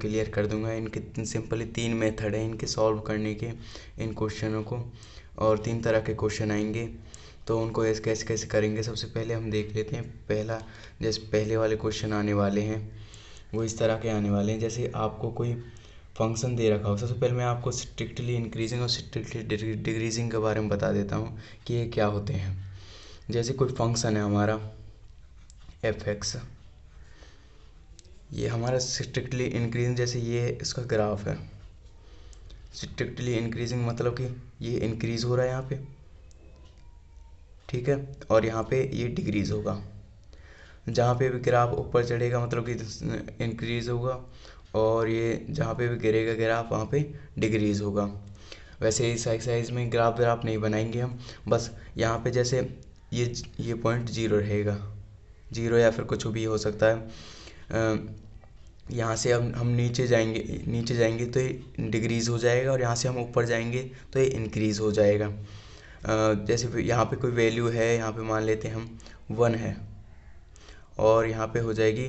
Clear कर दूंगा। इनके सिंपली 3 मेथड है इनके सॉल्व करने के, इन क्वेश्चनों को, और 3 तरह के क्वेश्चन आएंगे। तो उनको ऐसे कैसे कैसे करेंगे, सबसे पहले हम देख लेते हैं। पहला, जैसे पहले वाले क्वेश्चन आने वाले हैं वो इस तरह के आने वाले हैं। जैसे आपको कोई फंक्शन दे रखा हो, सबसे पहले मैं आपको स्ट्रिक्टली इंक्रीजिंग और स्ट्रिक्टली डिक्रीजिंग के बारे में बता देता हूँ कि ये क्या होते हैं। जैसे कोई फंक्शन है हमारा f(x), ये हमारा स्ट्रिक्टली इंक्रीजिंग, जैसे ये इसका ग्राफ है। स्ट्रिक्टली इंक्रीजिंग मतलब कि ये इंक्रीज हो रहा है यहाँ पे, ठीक है, और यहाँ पे ये डिक्रीज होगा। जहाँ पे भी ग्राफ ऊपर चढ़ेगा मतलब कि इंक्रीज होगा, और ये जहाँ पे भी गिरेगा ग्राफ वहाँ पे डिक्रीज होगा। वैसे इस एक्सरसाइज में ग्राफ नहीं बनाएंगे हम, बस यहाँ पे जैसे ये पॉइंट 0 रहेगा, 0 या फिर कुछ भी हो सकता है। यहाँ से हम नीचे जाएंगे तो ये डिक्रीज हो जाएगा, और यहाँ से हम ऊपर जाएंगे तो ये इंक्रीज हो जाएगा। जैसे यहाँ पे कोई वैल्यू है, यहाँ पे मान लेते हैं हम 1 है, और यहाँ पे हो जाएगी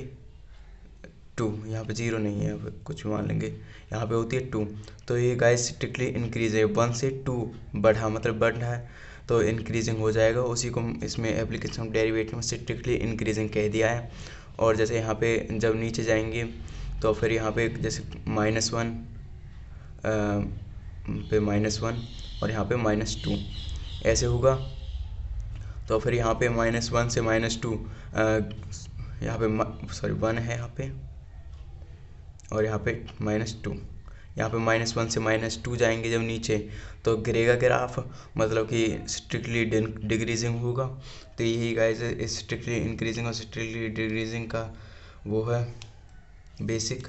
2, यहाँ पे 0 नहीं है, कुछ भी मान लेंगे, यहाँ पे होती है 2। तो ये गाइस स्ट्रिक्टली इंक्रीज है, 1 से 2 बढ़ा, मतलब बढ़ा है तो इंक्रीजिंग हो जाएगा। उसी को इसमें एप्लीकेशन डेरिवेटिव में स्ट्रिक्टली इंक्रीजिंग कह दिया है। और जैसे यहाँ पे जब नीचे जाएंगे तो फिर यहाँ पे जैसे -1 पे -1 और यहाँ पे -2 ऐसे होगा। तो फिर यहाँ पे -1 से -2, यहाँ पे सॉरी 1 है यहाँ पे, और यहाँ पे -2, यहाँ पे -1 से -2 जाएंगे जब नीचे तो गिरेगा ग्राफ, मतलब कि स्ट्रिक्टली डिक्रीजिंग होगा। तो यही गाइस स्ट्रिक्टली इंक्रीजिंग और स्ट्रिक्टली डिक्रीजिंग का वो है बेसिक।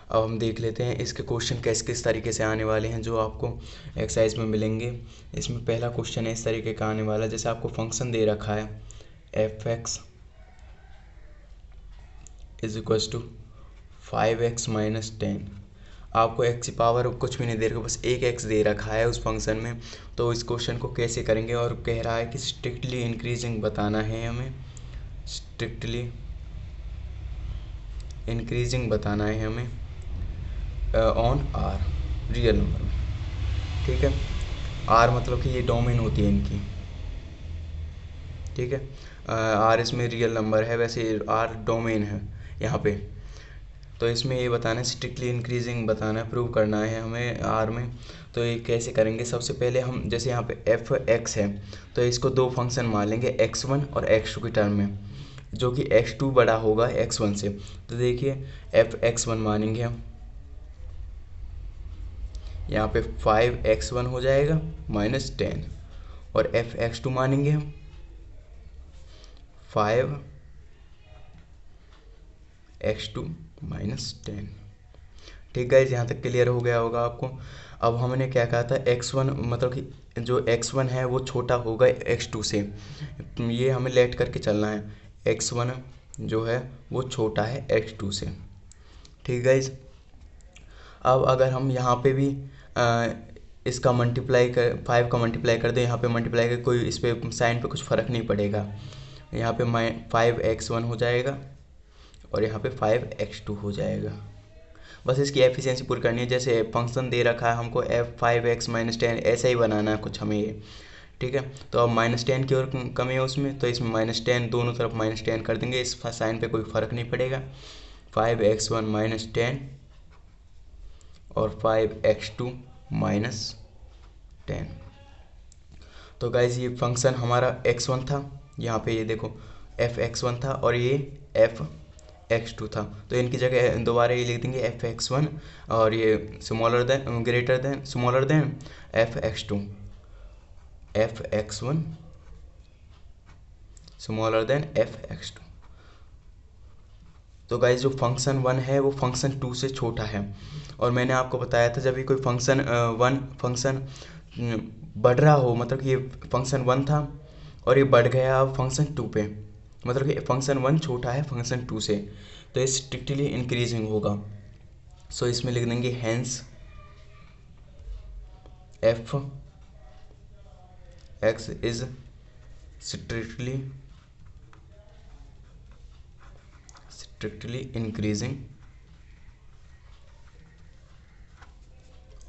अब हम देख लेते हैं इसके क्वेश्चन किस तरीके से आने वाले हैं जो आपको एक्सरसाइज में मिलेंगे। इसमें पहला क्वेश्चन है इस तरीके का आने वाला, जैसे आपको फंक्शन दे रखा है f(x) = 5x - 10। आपको x की पावर कुछ भी नहीं दे रखा, बस एक x दे रखा है उस फंक्शन में। तो इस क्वेश्चन को कैसे करेंगे, और कह रहा है कि स्ट्रिक्टली इंक्रीजिंग बताना है हमें, स्ट्रिक्टली इंक्रीजिंग बताना है हमें ऑन r रियल नंबर में, ठीक है। r मतलब कि ये डोमेन होती है इनकी, ठीक है। r इसमें रियल नंबर है, वैसे r डोमेन है यहाँ पे। तो इसमें ये बताना है स्ट्रिक्टली इंक्रीजिंग बताना है, प्रूव करना है हमें r में। तो ये कैसे करेंगे, सबसे पहले हम जैसे यहाँ पे f(x) है तो इसको दो फंक्शन मान लेंगे x1 और x2 की टर्म में, जो कि x2 बड़ा होगा x1 से। तो देखिए f(x1) मानेंगे हम, यहाँ पे 5x1 हो जाएगा -10, और f(x2) मानेंगे हम 5x2 -10। ठीक है, यहाँ तक क्लियर हो गया होगा आपको। अब हमने क्या कहा था, x1 मतलब कि जो x1 है वो छोटा होगा x2 से, ये हमें लेट करके चलना है। x1 जो है वो छोटा है x2 से, ठीक है। अब अगर हम यहाँ पे भी इसका मल्टीप्लाई कर 5 का मल्टीप्लाई कर दें, यहाँ पे मल्टीप्लाई कर, कोई इस पे साइन पे कुछ फ़र्क नहीं पड़ेगा। यहाँ पे 5x1 हो जाएगा और यहाँ पे 5x2 हो जाएगा। बस इसकी एफिशिएंसी पूरी करनी है। जैसे फंक्शन दे रखा है हमको f5x - 10, ऐसा ही बनाना है कुछ हमें ये, ठीक है। तो अब -10 की और कमी है उसमें, तो इसमें -10 दोनों तरफ -10 कर देंगे, इस साइन पे कोई फ़र्क नहीं पड़ेगा। 5x1 - 10 और 5x2 - 10। तो गाइज ये फंक्शन हमारा x1 था, यहाँ पे ये देखो f(x1) था और ये f(x2) था। तो इनकी जगह दोबारा ये लिख देंगे f(x1) और ये smaller than f(x2), f(x1) smaller than f(x2). तो गाइज जो फंक्शन 1 है वो फंक्शन 2 से छोटा है। और मैंने आपको बताया था जब भी कोई फंक्शन बढ़ रहा हो, मतलब कि ये फंक्शन 1 था और ये बढ़ गया अब फंक्शन 2 पे, मतलब कि फंक्शन 1 छोटा है फंक्शन 2 से, तो ये स्ट्रिक्टली इंक्रीजिंग होगा। सो इसमें लिख देंगे hence f(x) is strictly increasing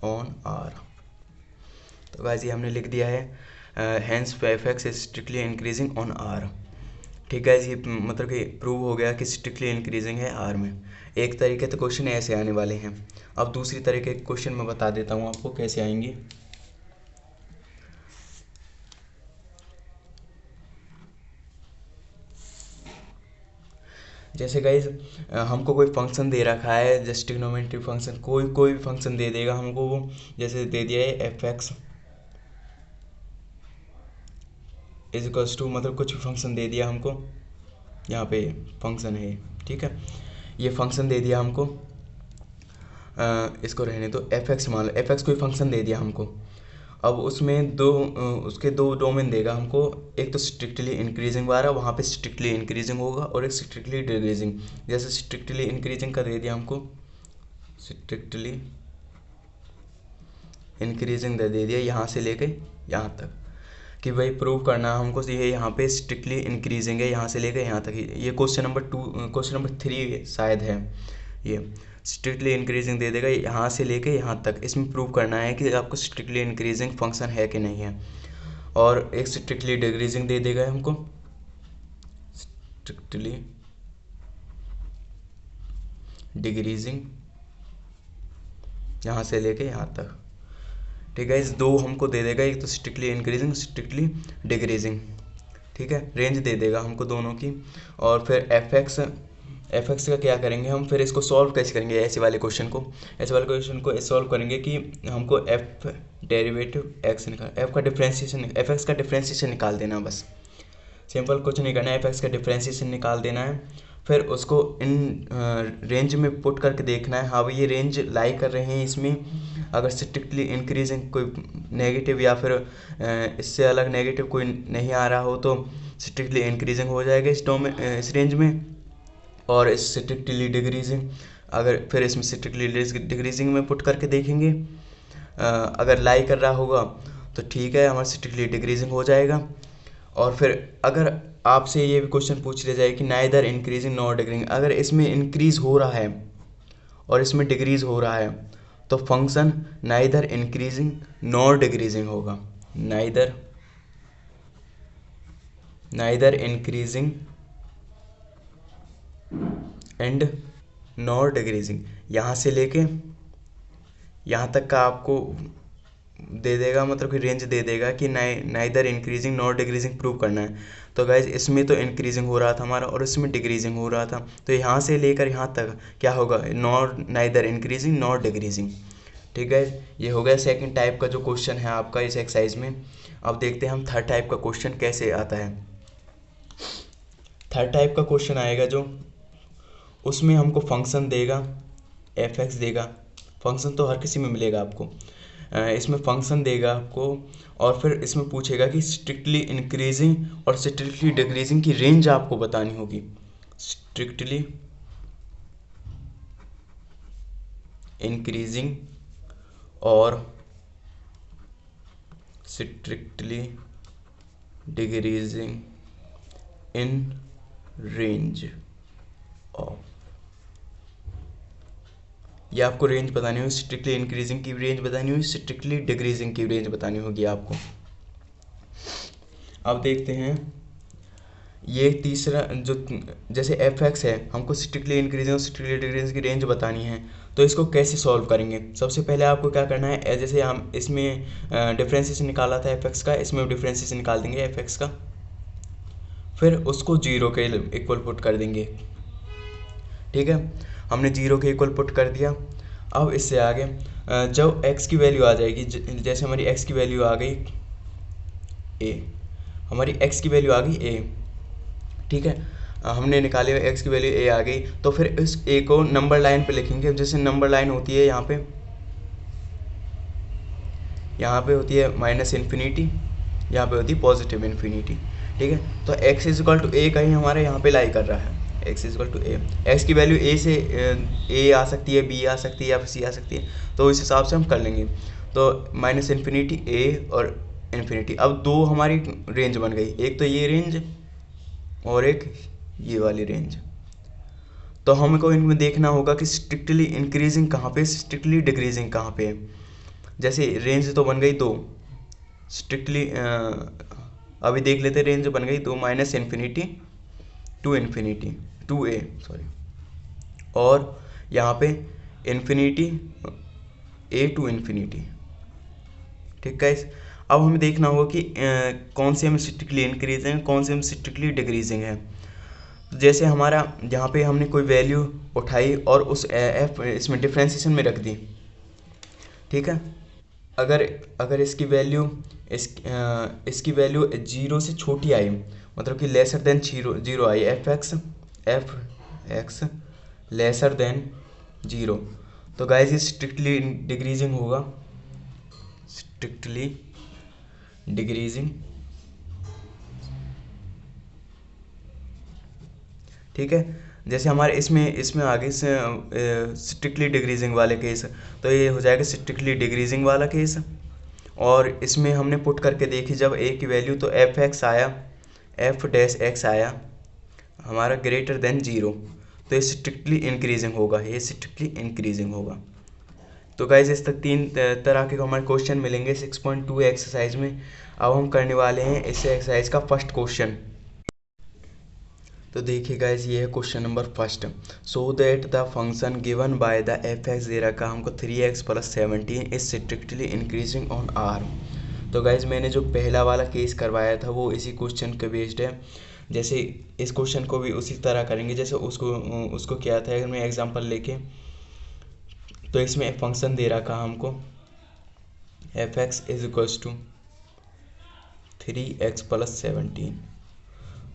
on R. तो गाइस ये हमने लिख दिया है, hence f x is strictly increasing on R. ठीक है, ये मतलब कि प्रूव हो गया कि स्ट्रिक्टली इंक्रीजिंग है आर में। एक तरीके से क्वेश्चन ऐसे आने वाले हैं। अब दूसरी तरीके के क्वेश्चन मैं बता देता हूँ आपको कैसे आएंगे। जैसे गाइज हमको कोई फंक्शन दे रखा है, जस्ट ट्रिग्नोमेट्री फंक्शन, कोई भी फंक्शन दे देगा हमको वो, जैसे दे दिया है f x is equals to, मतलब कुछ भी फंक्शन दे दिया हमको, यहाँ पे फंक्शन है, ठीक है, ये फंक्शन दे दिया हमको, इसको रहने दो, एफ एक्स मान लो, एफ एक्स कोई फंक्शन दे दिया हमको। अब उसमें उसके दो डोमेन देगा हमको, एक तो स्ट्रिक्टली इंक्रीजिंग वाला, वहाँ पे स्ट्रिक्टली इंक्रीजिंग होगा, और एक स्ट्रिक्टली डिक्रीजिंग। जैसे स्ट्रिक्टली इंक्रीजिंग का दे दिया हमको, स्ट्रिक्टली इंक्रीजिंग दे दिया यहाँ से लेके यहाँ तक, कि भाई प्रूव करना हमको ये यहाँ पे स्ट्रिक्टली इंक्रीजिंग है यहाँ से लेकर यहाँ तक। ये क्वेश्चन नंबर 3 शायद है, ये स्ट्रिक्टली इंक्रीजिंग दे देगा यहाँ से लेके यहाँ तक। इसमें प्रूव करना है कि आपको स्ट्रिक्टली इंक्रीजिंग फंक्शन है कि नहीं है। और एक स्ट्रिक्टली डिक्रीजिंग दे देगा हमको, स्ट्रिक्टली डिक्रीजिंग यहाँ से लेके यहाँ तक। ठीक है, इस दो हमको दे देगा, एक तो स्ट्रिक्टली इंक्रीजिंग, स्ट्रिक्टली डिक्रीजिंग। ठीक है, रेंज दे देगा हमको दोनों की। और फिर एफ एक्स का क्या करेंगे हम, फिर इसको सॉल्व कैसे करेंगे, ऐसे वाले क्वेश्चन को सॉल्व करेंगे कि हमको एफ डेरिवेटिव एक्स निकाल, एफ एक्स का डिफ्रेंशिएशन निकाल देना, बस सिंपल, कुछ नहीं करना है, एफ एक्स का डिफ्रेंशिएशन निकाल देना है। फिर उसको इन रेंज में पुट करके देखना है, हाँ भाई ये रेंज लाई कर रहे हैं इसमें, अगर स्ट्रिक्टली इंक्रीजिंग कोई नेगेटिव या फिर इससे अलग नेगेटिव कोई नहीं आ रहा हो तो स्ट्रिक्टली इंक्रीजिंग हो जाएगा इस रेंज में। और इस स्ट्रिक्टली डिक्रीजिंग, अगर फिर इसमें स्ट्रिक्टली डिक्रीजिंग में पुट करके देखेंगे, अगर लाई कर रहा होगा तो ठीक है, हमारा स्ट्रिक्टली डिक्रीजिंग हो जाएगा। और फिर अगर आपसे ये भी क्वेश्चन पूछ लिया जाए कि नाइदर इंक्रीजिंग नॉर डिक्रीजिंग, अगर इसमें इंक्रीज हो रहा है और इसमें डिक्रीज हो रहा है तो function neither increasing nor decreasing होगा, neither increasing and nor decreasing, यहाँ से लेके यहाँ तक का आपको दे देगा, मतलब कि रेंज दे देगा कि neither increasing nor decreasing prove करना है। तो गाइज इसमें तो इंक्रीजिंग हो रहा था हमारा और इसमें डिक्रीजिंग हो रहा था, तो यहाँ से लेकर यहाँ तक क्या होगा, नाइदर इंक्रीजिंग नॉर डिक्रीजिंग। ठीक है, ये हो गया सेकंड टाइप का जो क्वेश्चन है आपका इस एक्सरसाइज में। अब देखते हैं हम थर्ड टाइप का क्वेश्चन कैसे आता है। थर्ड टाइप का क्वेश्चन आएगा जो, उसमें हमको फंक्शन देगा, एफ एक्स देगा, फंक्शन तो हर किसी में मिलेगा आपको, इसमें फंक्शन देगा आपको, और फिर इसमें पूछेगा कि स्ट्रिक्टली इंक्रीजिंग और स्ट्रिक्टली डिक्रीजिंग की रेंज आपको बतानी होगी। स्ट्रिक्टली इंक्रीजिंग और strictly decreasing in range of, ये आपको रेंज बतानी होगी, स्ट्रिक्टली इंक्रीजिंग की रेंज बतानी होगी, स्ट्रिक्टली डिक्रीजिंग की रेंज बतानी होगी आपको। अब देखते हैं ये तीसरा जो, जैसे एफ एक्स है, हमको स्ट्रिक्टली इंक्रीजिंग और स्ट्रिक्टली डिक्रीजिंग की रेंज बतानी है, तो इसको कैसे सॉल्व करेंगे। सबसे पहले आपको क्या करना है, जैसे हम इसमें डिफ्रेंशिएशन निकाला था एफ एक्स का, इसमें डिफ्रेंशिएशन निकाल देंगे एफ एक्स का, फिर उसको 0 के इक्वल पुट कर देंगे। ठीक है, हमने 0 के इक्वल पुट कर दिया। अब इससे आगे जब x की वैल्यू आ जाएगी, जैसे हमारी x की वैल्यू आ गई a, हमारी x की वैल्यू आ गई a, ठीक है, हमने निकाली x की वैल्यू a आ गई, तो फिर इस a को नंबर लाइन पे लिखेंगे। जैसे नंबर लाइन होती है यहाँ पे होती है माइनस इन्फिनिटी, यहाँ पे होती है पॉजिटिव इन्फिनिटी। ठीक है, तो x is equal to a कहीं हमारे यहाँ पे लाई कर रहा है, x is equal to a, x की वैल्यू a से a आ सकती है, b आ सकती है या फिर c आ सकती है, तो इस हिसाब से हम कर लेंगे। तो माइनस इन्फिनिटी a और इन्फिनिटी, अब दो हमारी रेंज बन गई, एक तो ये रेंज और एक ये वाली रेंज। तो हमको इनमें देखना होगा कि स्ट्रिक्टली इंक्रीजिंग कहाँ पे, स्ट्रिक्टली डिक्रीजिंग कहाँ पे है। जैसे रेंज तो बन गई 2, स्ट्रिक्टली अभी देख लेते, रेंज बन गई 2 minus infinity to infinity 2a sorry, और यहाँ पे इन्फिनिटी a टू इन्फिनिटी। ठीक है, अब हमें देखना होगा कि कौन से हम स्ट्रिक्टली इंक्रीजिंग है, कौन से हम स्ट्रिक्टली डिक्रीजिंग है। जैसे हमारा यहाँ पे हमने कोई वैल्यू उठाई और उस एफ इसमें डिफ्रेंसिएशन में रख दी, ठीक है। अगर अगर इसकी वैल्यू इसकी वैल्यू 0 से छोटी आई, मतलब कि लेसर देन 0 आई, एफ एक्स लेसर देन 0, तो गाइस ये स्ट्रिक्टली डिक्रीजिंग होगा, स्ट्रिक्टली डिक्रीजिंग। ठीक है, जैसे हमारे इसमें आगे से स्ट्रिक्टली डिक्रीजिंग वाले केस, तो ये हो जाएगा स्ट्रिक्टली डिक्रीजिंग वाला केस। और इसमें हमने पुट करके देखी जब ए की वैल्यू, तो एफ एक्स आया, एफ डैश एक्स आया हमारा ग्रेटर देन 0, तो ये स्ट्रिक्टली इंक्रीजिंग होगा, ये स्ट्रिक्टली इंक्रीजिंग होगा। तो गाइस इस तक 3 तरह के हमारे क्वेश्चन मिलेंगे 6.2 एक्सरसाइज में। अब हम करने वाले हैं इस एक्सरसाइज का फर्स्ट क्वेश्चन। तो देखिए गाइस, ये है question number first. So that the function given by the F X दे रखा हमको 3x + 17 is strictly increasing on R. तो गाइस मैंने जो पहला वाला केस करवाया था वो इसी क्वेश्चन के बेस्ड है। जैसे इस क्वेश्चन को भी उसी तरह करेंगे जैसे उसको किया था हमने एग्जांपल लेके। तो इसमें फंक्शन दे रखा हमको f x is equals to 3x + 17।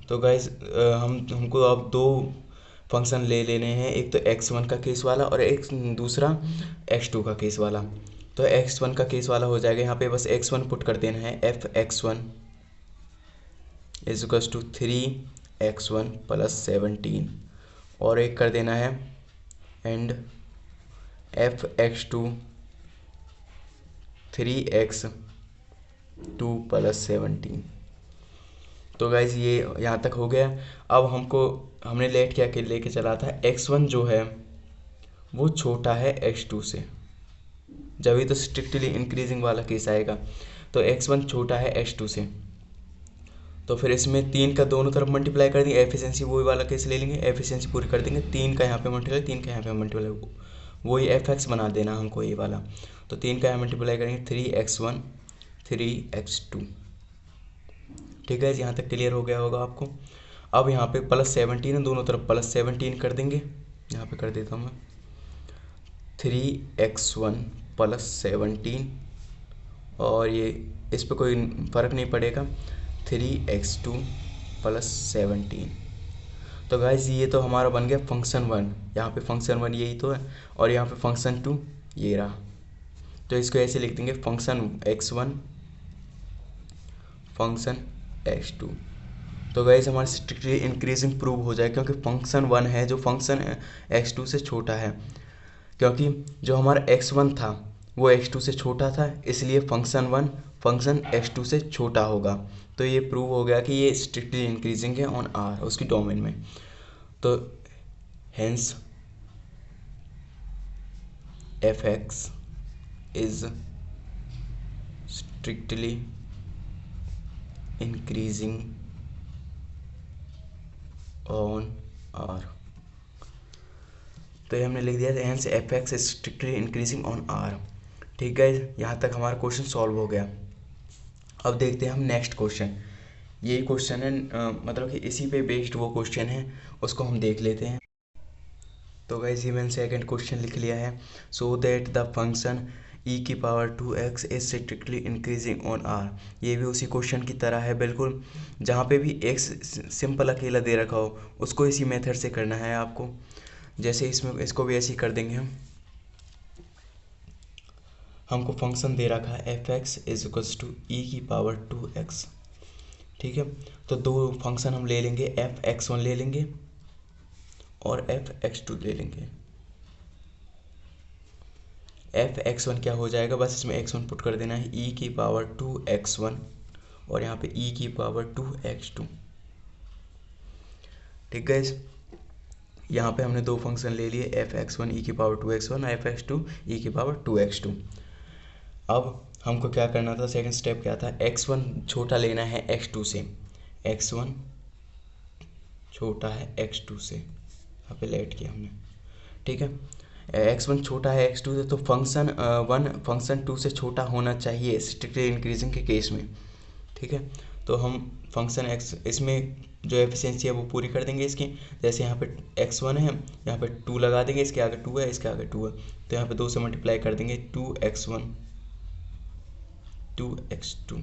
तो गाइज हमको अब 2 फंक्शन ले लेने हैं, एक तो x1 का केस वाला और एक दूसरा x2 का केस वाला। तो x1 का केस वाला हो जाएगा, यहाँ पे बस x1 पुट कर देना है, F x1 is equals to 3x1 + 17, और एक कर देना है एंड एफ x2 3x2 + 17। तो गाइज ये यहाँ तक हो गया। अब हमने लेट क्या के लेके चला था, x1 जो है वो छोटा है x2 से, जब ही तो स्ट्रिक्टली इंक्रीजिंग वाला केस आएगा। तो x1 छोटा है x2 से, तो फिर इसमें 3 का दोनों तरफ मल्टीप्लाई कर देंगे, एफिशिएंसी वही वाला केस ले लेंगे, एफिशिएंसी पूरी कर देंगे, 3 का यहाँ पे मल्टीप्लाई, 3 का यहाँ पे मल्टीप्लाई, वही एफ एक्स बना देना हमको ये वाला। तो 3 का यहाँ मल्टीप्लाई करेंगे 3x1 3x2। ठीक है, यहाँ तक क्लियर हो गया होगा आपको। अब यहाँ पे +17 है, दोनों तरफ +17 कर देंगे, यहाँ पे कर देता हूँ मैं 3x1 + 17, और ये इस पे कोई फ़र्क नहीं पड़ेगा 3x2 + 17। तो गाइज ये तो हमारा बन गया फंक्शन 1, यहाँ पे फंक्शन 1 यही तो है, और यहाँ पे फंक्शन 2 ये रहा। तो इसको ऐसे लिख देंगे फंक्शन x1 फंक्शन x2। तो गाइस हमारा स्ट्रिक्टली इंक्रीजिंग प्रूव हो जाए, क्योंकि फंक्शन 1 है जो फंक्शन x2 से छोटा है, क्योंकि जो हमारा x1 था वो x2 से छोटा था, इसलिए फंक्शन 1 फंक्शन x2 से छोटा होगा। तो ये प्रूव हो गया कि ये स्ट्रिक्टली इंक्रीजिंग है ऑन आर, उसकी डोमेन में। तो hence f x is strictly increasing on R. तो ये हमने लिख दिया hence f x is strictly increasing on R. ठीक है, यहाँ तक हमारा क्वेश्चन सॉल्व हो गया। अब देखते हैं हम नेक्स्ट क्वेश्चन। यही क्वेश्चन है, मतलब कि इसी पे बेस्ड वो क्वेश्चन है, उसको हम देख लेते हैं। तो गाइस ये मैंने सेकंड क्वेश्चन लिख लिया है। So that the function e⁻²x is strictly increasing on R. ये भी उसी क्वेश्चन की तरह है बिल्कुल, जहाँ पे भी x सिंपल अकेला दे रखा हो उसको इसी मेथड से करना है आपको। जैसे इसमें इसको भी ऐसे ही कर देंगे हमको फंक्शन दे रखा है f x is equals to e⁻²x। ठीक है, तो 2 फंक्शन हम ले लेंगे, एफ x1 ले लेंगे और एफ x2 ले लेंगे। एफ x1 क्या हो जाएगा, बस इसमें x1 पुट कर देना है e⁻²x1 और यहाँ पे e⁻²x2। ठीक है, यहाँ पे हमने 2 फंक्शन ले लिए, एफ x1 e⁻²x1 और एफ x2 e⁻²x2। अब हमको क्या करना था, सेकंड स्टेप क्या था, x1 छोटा लेना है x2 से, x1 छोटा है x2 से, यहाँ पे लेट किया हमने, ठीक है। x1 छोटा है x2 से, तो फंक्शन 1 फंक्शन 2 से छोटा होना चाहिए स्ट्रिक्टली इंक्रीजिंग के केस में, ठीक है। तो हम फंक्शन x इसमें जो एफिशिएंसी है वो पूरी कर देंगे इसकी। जैसे यहाँ पे x1 है, यहाँ पे 2 लगा देंगे, इसके आगे 2 है, इसके आगे 2 है, तो यहाँ पे 2 से मल्टीप्लाई कर देंगे, 2x1 2x2।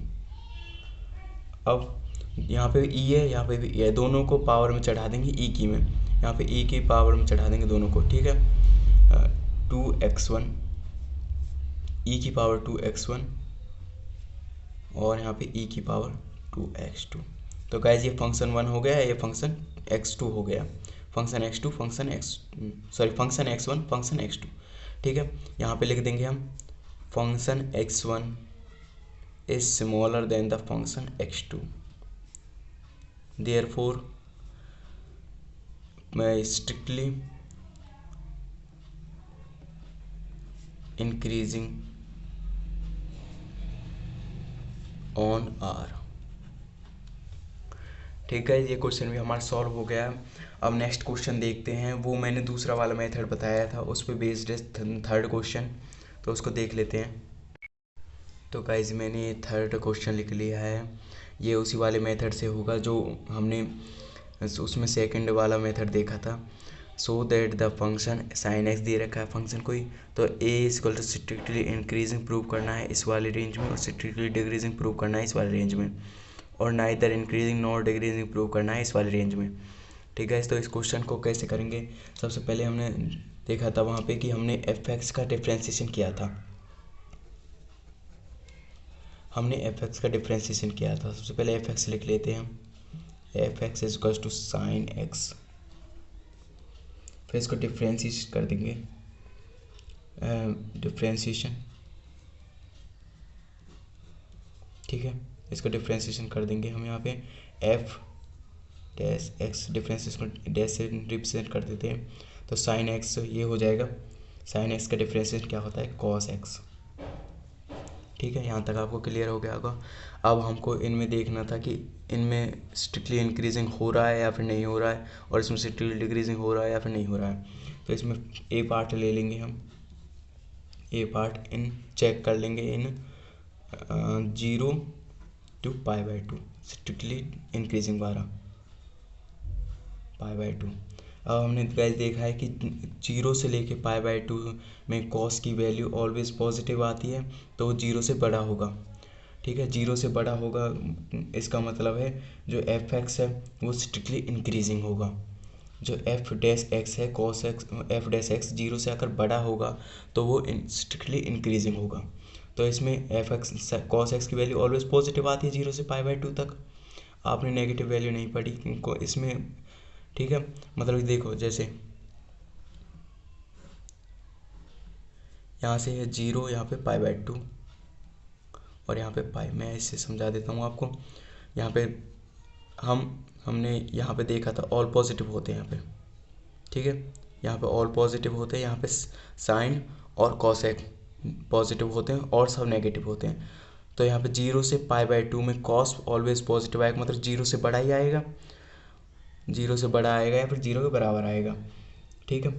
अब यहाँ पे e है, यहाँ पे भी e है, दोनों को पावर में चढ़ा देंगे e की में, यहाँ पे e की पावर में चढ़ा देंगे दोनों को, ठीक है। 2x1 e की पावर 2x1 और यहाँ पे e की पावर 2x2। तो गाइज ये फंक्शन 1 हो गया, ये फंक्शन x2 हो गया, function x2 function function x1 function x2, ठीक है। यहाँ पे लिख देंगे हम function x1 is smaller than the function x2, therefore मैं स्ट्रिक्टली इंक्रीजिंग ऑन आर, ठीक है। ये क्वेश्चन भी हमारा सॉल्व हो गया। अब नेक्स्ट क्वेश्चन देखते हैं, वो मैंने दूसरा वाला मेथड बताया था, उस पर बेस्ड है थर्ड क्वेश्चन, तो उसको देख लेते हैं। तो गाइज मैंने थर्ड क्वेश्चन लिख लिया है, ये उसी वाले मेथड से होगा जो हमने उसमें सेकंड वाला मेथड देखा था। So that the function sine X दे रखा है फंक्शन कोई, तो A equal to strictly increasing prove करना है इस वाले रेंज में, और स्ट्रिक्टली डिक्रीजिंग प्रूव करना है इस वाले रेंज में, और neither increasing nor decreasing prove करना है इस वाले रेंज में, ठीक है। तो इस क्वेश्चन को कैसे करेंगे, सबसे पहले हमने देखा था वहाँ पे कि हमने एफ एक्स का डिफ्रेंसिएशन किया था, हमने एफ एक्स का डिफ्रेंसिएशन किया था। सबसे पहले एफ एक्स लिख लेते हैं हम, f x is equal to sine x, फिर इसको डिफ्रेंशिएट कर देंगे, डिफ्रेंशिएशन, ठीक है। इसको डिफ्रेंशिएशन कर देंगे हम यहाँ पे F dash x, differentiation dash से रिप्रेजेंट कर देते हैं, तो साइन एक्स ये हो जाएगा, साइन एक्स का डिफ्रेंशिएशन क्या होता है, कॉस एक्स, ठीक है। यहाँ तक आपको क्लियर हो गया होगा। अब हमको इनमें देखना था कि इनमें स्ट्रिक्टली इंक्रीजिंग हो रहा है या फिर नहीं हो रहा है, और इसमें स्ट्रिक्टली डिक्रीजिंग हो रहा है या फिर नहीं हो रहा है। तो इसमें ए पार्ट ले लेंगे हम, ए पार्ट इन चेक कर लेंगे इन 0 to π/2 स्ट्रिक्टली इंक्रीजिंग वाला π/2। अब हमने गाइस देखा है कि 0 से लेके π/2 में कॉस की वैल्यू ऑलवेज पॉजिटिव आती है, तो वो 0 से बड़ा होगा, ठीक है। 0 से बड़ा होगा, इसका मतलब है जो एफ एक्स है वो स्ट्रिक्टली इंक्रीजिंग होगा, जो एफ डैश एक्स है cos x F dash x 0 से आकर बड़ा होगा तो वो स्ट्रिक्टली इंक्रीजिंग होगा। तो इसमें एफ एक्स कॉस एक्स की वैल्यू ऑलवेज पॉजिटिव आती है 0 से π/2 तक, आपने नेगेटिव वैल्यू नहीं पढ़ी इनको इसमें, ठीक है। मतलब देखो जैसे यहाँ से है 0, यहाँ पे π/2 और यहाँ पे पाई, मैं इससे समझा देता हूँ आपको। यहाँ पे हमने यहाँ पे देखा था ऑल पॉजिटिव होते हैं यहाँ पे, ठीक है। यहाँ पे ऑल पॉजिटिव होते हैं, यहाँ पे साइन और कॉसेक पॉजिटिव होते हैं और सब नेगेटिव होते हैं। तो यहाँ पे 0 से π/2 में कॉस ऑलवेज पॉजिटिव आएगा, मतलब 0 से बड़ा ही आएगा, 0 से बड़ा आएगा या फिर 0 के बराबर आएगा, ठीक है।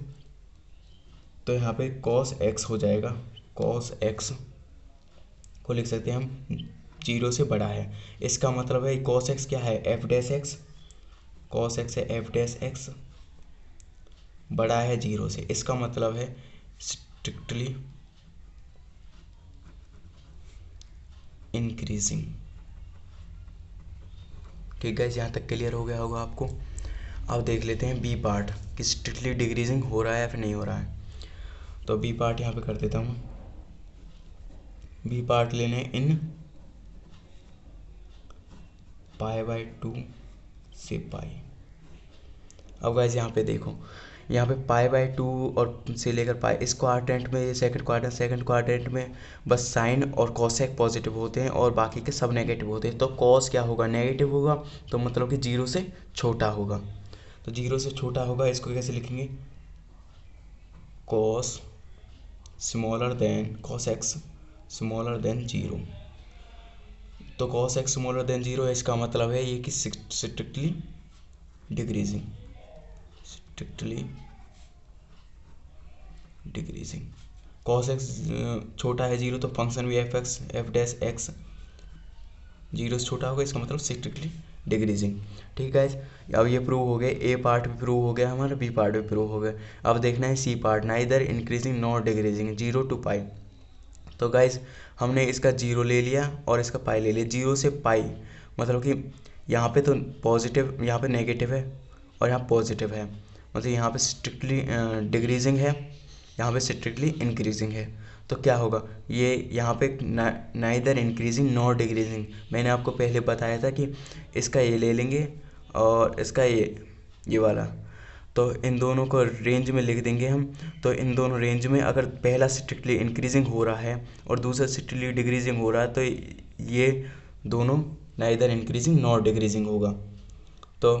तो यहाँ पे कॉस एक्स हो जाएगा, कॉस एक्स को लिख सकते हैं हम 0 से बड़ा है, इसका मतलब है कॉस एक्स क्या है, F dash x, cos x है एफ डैश एक्स, बड़ा है 0 से, इसका मतलब है स्ट्रिक्टली इंक्रीजिंग, ठीक है। यहाँ तक क्लियर हो गया होगा आपको। अब देख लेते हैं बी पार्ट कि स्ट्रिक्टली डिक्रीजिंग हो रहा है या फिर नहीं हो रहा है। तो बी पार्ट यहाँ पे कर देता हूँ, बी पार्ट लेने इन π/2 से पाई। अब गाइस यहाँ पे देखो, यहाँ पे π/2 और से लेकर पाई, इस क्वाड्रेंट में, ये सेकंड क्वाड्रेंट में बस साइन और कॉसेक पॉजिटिव होते हैं और बाकी के सब नेगेटिव होते हैं। तो कॉस क्या होगा, नेगेटिव होगा, तो मतलब कि 0 से छोटा होगा। तो 0 से छोटा होगा, इसको कैसे लिखेंगे, cos smaller than cos x, smaller than zero. तो cos x smaller than zero है, इसका मतलब है ये कि strictly decreasing, strictly decreasing. cos x छोटा है जीरो तो फंक्शन भी एफ डैश एक्स जीरो से छोटा होगा, इसका मतलब स्ट्रिक्टली डिक्रीजिंग। ठीक है, अब ये प्रूव हो गए, ए पार्ट भी प्रूव हो गया हमारा, बी पार्ट भी प्रूव हो गया। अब देखना है C part, neither increasing not decreasing, zero to pi. तो गाइज हमने इसका जीरो ले लिया और इसका पाई ले लिया। जीरो से पाई मतलब कि यहाँ पे तो पॉजिटिव, यहाँ पे नेगेटिव है और यहाँ पॉजिटिव है, मतलब यहाँ पे स्ट्रिक्टली डिक्रीजिंग है, यहाँ पे स्ट्रिक्टली इंक्रीजिंग है। तो क्या होगा, ये यहाँ पे नाइदर इंक्रीजिंग नॉर डिक्रीजिंग। मैंने आपको पहले बताया था कि इसका ये ले लेंगे और इसका ये वाला, तो इन दोनों को रेंज में लिख देंगे हम। तो इन दोनों रेंज में अगर पहला स्ट्रिक्टली इंक्रीजिंग हो रहा है और दूसरा स्ट्रिक्टली डिक्रीजिंग हो रहा है, तो ये दोनों नाइदर इंक्रीजिंग नॉर डिक्रीजिंग होगा। तो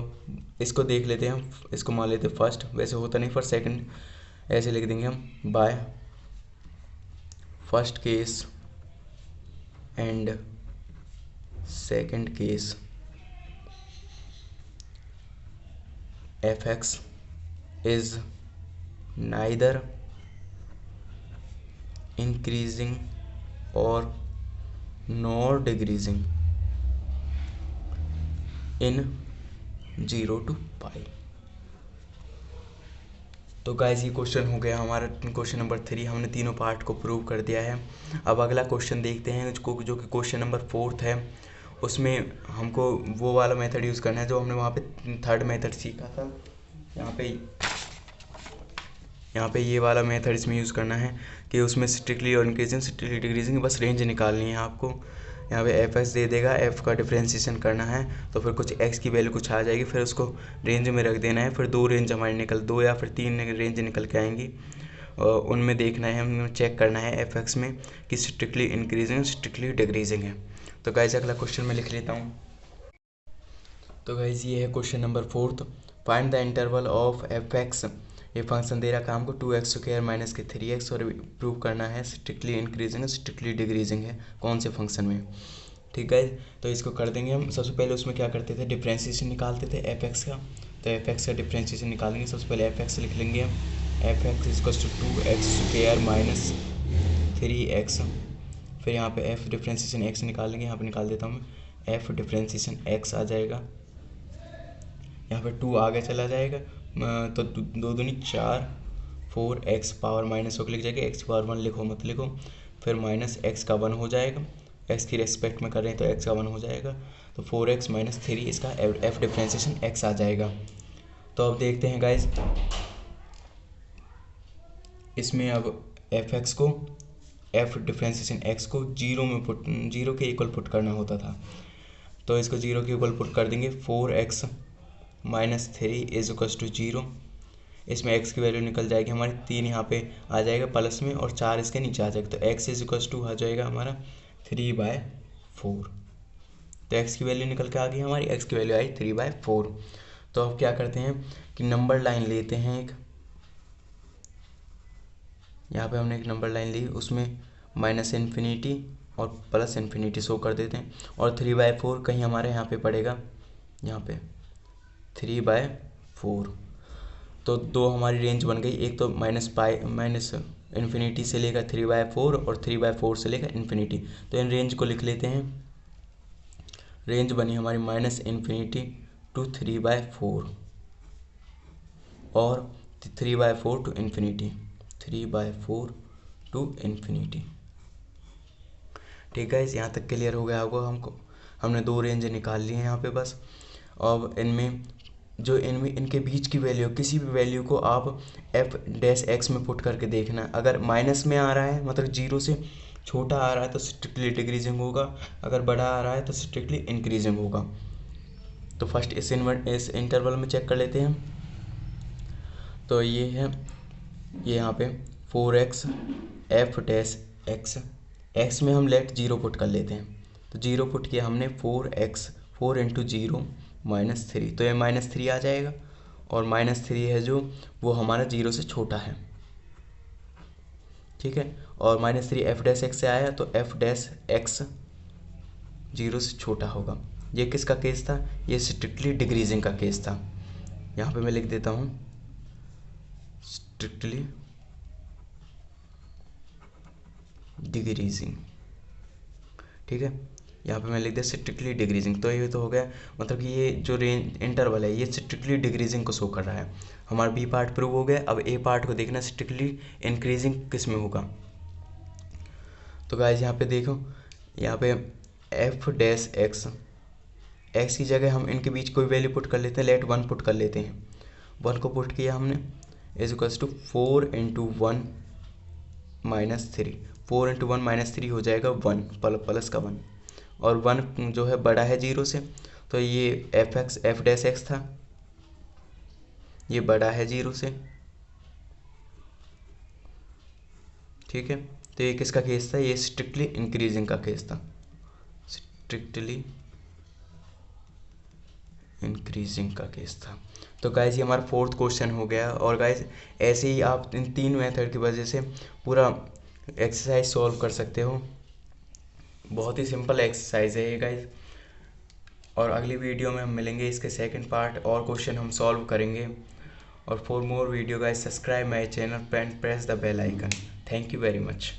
इसको देख लेते हैं हम, इसको मान लेते हैं फर्स्ट, वैसे होता नहीं, फर्स्ट सेकंड ऐसे लिख देंगे हम, by first case and second case F x is neither increasing or nor decreasing in 0 to पाई। तो गाइस ये क्वेश्चन हो गया हमारा क्वेश्चन नंबर 3, हमने तीनों पार्ट को प्रूव कर दिया है। अब अगला क्वेश्चन देखते हैं जो कि क्वेश्चन नंबर 4 है। उसमें हमको वो वाला मेथड यूज़ करना है जो हमने वहाँ पे थर्ड मेथड सीखा था। यहाँ पे ये वाला मेथड इसमें यूज़ करना है कि उसमें स्ट्रिक्टली और इंक्रीजिंग स्ट्रिक्टली डिक्रीजिंग बस रेंज निकालनी है आपको। यहाँ पे एफ एक्स दे देगा, एफ का डिफ्रेंशिएशन करना है तो फिर कुछ एक्स की वैल्यू कुछ आ जाएगी, फिर उसको रेंज में रख देना है। फिर दो रेंज हमारी दो या फिर तीन रेंज निकल के आएंगी और उनमें देखना है, हमें चेक करना है एफ एक्स में कि स्ट्रिक्टली इंक्रीजिंग स्ट्रिक्टली डिक्रीजिंग है। तो गाइस अगला क्वेश्चन मैं लिख लेता हूँ। तो गाइस ये है question number 4, find the interval of F x. ये फंक्शन दे रखा है हमको 2x² माइनस के 3x और प्रूव करना है स्ट्रिक्टली इंक्रीजिंग स्ट्रिक्टली डिक्रीजिंग है कौन से फंक्शन में। ठीक है, तो इसको कर देंगे हम। सबसे पहले उसमें क्या करते थे, डिफ्रेंशिएशन निकालते थे एफ एक्स का। तो एफ एक्स का डिफ्रेंशिएशन निकालेंगे, सबसे पहले एफ एक्स लिख लेंगे हम, f x equals to 2x² minus 3x। फिर यहाँ पे एफ डिफ्रेंशिएशन एक्स निकालेंगे, यहाँ पे निकाल देता हूँ मैं, एफ डिफ्रेंशिएशन एक्स आ जाएगा, यहाँ पे 2 आगे चला जाएगा तो 2 दूनी 4, 4x पावर माइनस होकर लिख जाएगा, x की पावर 1 लिखो मत लिखो, फिर माइनस x का 1 हो जाएगा, x की रेस्पेक्ट में कर रहे हैं तो x का 1 हो जाएगा, तो 4x माइनस 3 इसका f डिफ्रेंशिएशन x आ जाएगा। तो अब देखते हैं गाइज इसमें अब fx को f डिफ्रेंशिएशन x को जीरो के इक्वल पुट करना होता था, तो इसको जीरो के इक्वल पुट कर देंगे। 4x minus 3 is equals to 0, इसमें x की वैल्यू निकल जाएगी हमारी 3 यहाँ पे आ जाएगा प्लस में और 4 इसके नीचे आ जाएगा, तो x इज इक्वल्स टू आ जाएगा हमारा 3/4। तो x की वैल्यू निकल के आ गई हमारी, x की वैल्यू आई 3/4। तो अब क्या करते हैं कि नंबर लाइन लेते हैं एक, यहाँ पे हमने एक नंबर लाइन ली, उसमें माइनस इन्फिनिटी और प्लस इन्फिनिटी शो कर देते हैं, और 3/4 कहीं हमारे यहाँ पे पड़ेगा, यहाँ पे 3/4। तो दो हमारी रेंज बन गई, एक तो माइनस इन्फिनिटी से लेकर 3/4 और 3/4 से लेकर इन्फिनिटी। तो इन रेंज को लिख लेते हैं, रेंज बनी हमारी माइनस इन्फिनिटी टू 3/4 और 3/4 टू इन्फिनिटी, 3/4 टू इन्फिनिटी। ठीक है, यहाँ तक क्लियर हो गया होगा हमको। हमने दो रेंज निकाल ली हैं यहाँ पे बस। अब इनमें इनके बीच की वैल्यू, किसी भी वैल्यू को आप एफ डैश एक्स में पुट करके देखना, अगर माइनस में आ रहा है मतलब जीरो से छोटा आ रहा है तो स्ट्रिक्टली डिक्रीजिंग होगा, अगर बड़ा आ रहा है तो स्ट्रिक्टली इंक्रीजिंग होगा। तो फर्स्ट इस इंटरवल में चेक कर लेते हैं हम। तो ये है, ये यहाँ पे 4x F dash x, x में हम लेट 0 पुट कर लेते हैं, तो 0 पुट किया हमने, 4x 4 इंटू 0 -3, तो ये -3 आ जाएगा, और -3 है जो वो हमारा 0 से छोटा है। ठीक है, और -3 एफ डैश एक्स से आया तो एफ डैश एक्स 0 से छोटा होगा। ये किसका केस था? ये स्ट्रिक्टली डिक्रीजिंग का केस था। यहाँ पे मैं लिख देता हूँ स्ट्रिक्टली डिक्रीजिंग, ठीक है। यहाँ पे मैं लिख दिया स्ट्रिक्टली डिक्रीजिंग। तो ये तो हो गया, मतलब कि ये जो रेंज इंटरवल है ये स्ट्रिक्टली डिक्रीजिंग को शो कर रहा है। हमारा बी पार्ट प्रूव हो गया। अब ए पार्ट को देखना स्ट्रिक्टली इंक्रीजिंग किस में होगा। तो गाइस यहाँ पे देखो, यहाँ पे एफ डैश एक्स, एक्स की जगह हम इनके बीच कोई वैल्यू पुट कर लेते हैं। लेट 1 पुट कर लेते हैं। 1 को पुट किया हमने, is equals to 4 into 1 minus 3। 4 into 1 minus 3 हो जाएगा 1 प्लस का 1, और 1 जो है बड़ा है 0 से, तो ये एफ डैश एक्स था, ये बड़ा है 0 से, ठीक है। तो ये किसका केस था? ये स्ट्रिक्टली इंक्रीजिंग का केस था, स्ट्रिक्टली इंक्रीजिंग का केस था। तो गाइज ये हमारा 4th क्वेश्चन हो गया। और गाइज ऐसे ही आप इन 3 मेथड की वजह से पूरा एक्सरसाइज सॉल्व कर सकते हो। बहुत ही सिंपल एक्सरसाइज है ये गाइज। और अगली वीडियो में हम मिलेंगे, इसके सेकंड पार्ट और क्वेश्चन हम सॉल्व करेंगे। और for more video guys subscribe my channel and press the bell icon. Thank you very much.